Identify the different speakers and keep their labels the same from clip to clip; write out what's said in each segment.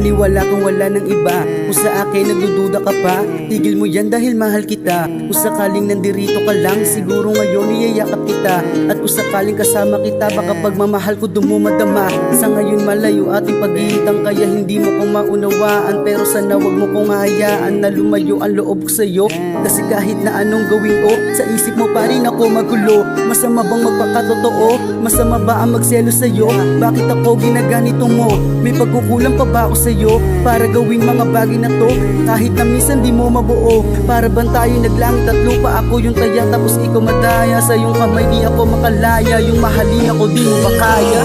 Speaker 1: Maniwala kung wala ng iba. Kung sa akin nagdududa ka pa, tigil mo yan dahil mahal kita. Kung sakaling nandirito ka lang, siguro ngayon iyayakap kita. At kung sakaling kasama kita, baka pagmamahal ko dumumadama. Sa ngayon malayo ating pag-iitang, kaya hindi mo ko maunawaan. Pero sana wag mo kong hayaan na lumayo ang loob ko sa'yo. Kasi kahit na anong gawin ko, sa isip mo pa rin ako magulo. Masama bang magpakatotoo? Masama ba ang magselo sa'yo? Bakit ako ginaganito mo? May pagkukulang pa ba ako sa'yo? Para gawing mga bagay na to, kahit na minsan di mo mabuo. Para bang tayo naglangit at lupa, ako yung taya tapos ikaw madaya. Sa iyong kamay di ako makalaya, yung mahalin ako di mo makaya.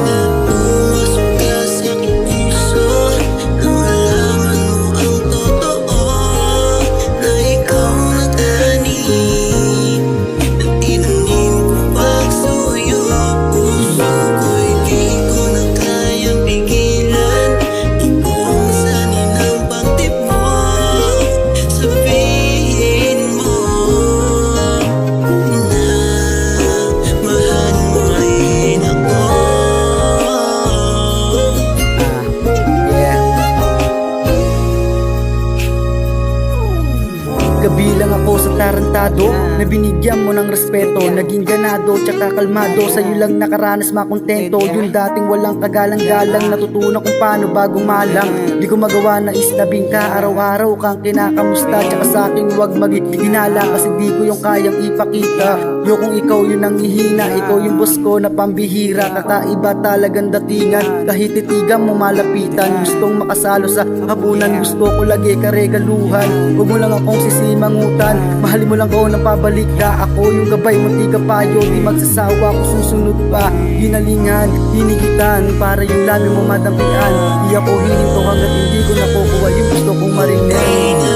Speaker 1: Kabilang ako sa tarantado na binigyan mo ng respeto. Naging ganado tsaka kalmado, sa'yo lang nakaranas makontento. Yung dating walang kagalang-galang, natutunan kung paano bago malang. Di ko magawa na islabing ka, araw-araw kang kinakamusta. Tsaka sa'kin wag maghinala, kasi di ko yung kayang ipakita. Yo kung ikaw yung nangihina, ikaw yung boss ko na pambihira. Kakaiba talagang datingan, kahit titigan mo malapitan. Gustong makasalo sa hapunan, gusto ko lagi karegaluhan. Huwag mo lang akong sisimangutan, mahalin mo lang ako nang pabalik ka. Ako yung gabay mo, di ka payo, di magsasawa ko susunod pa. Ginalingan, hinigitan, para yung lamin mo madampian. Di ako hininto hanggat hindi ko nakukuha yung gusto kong marinig.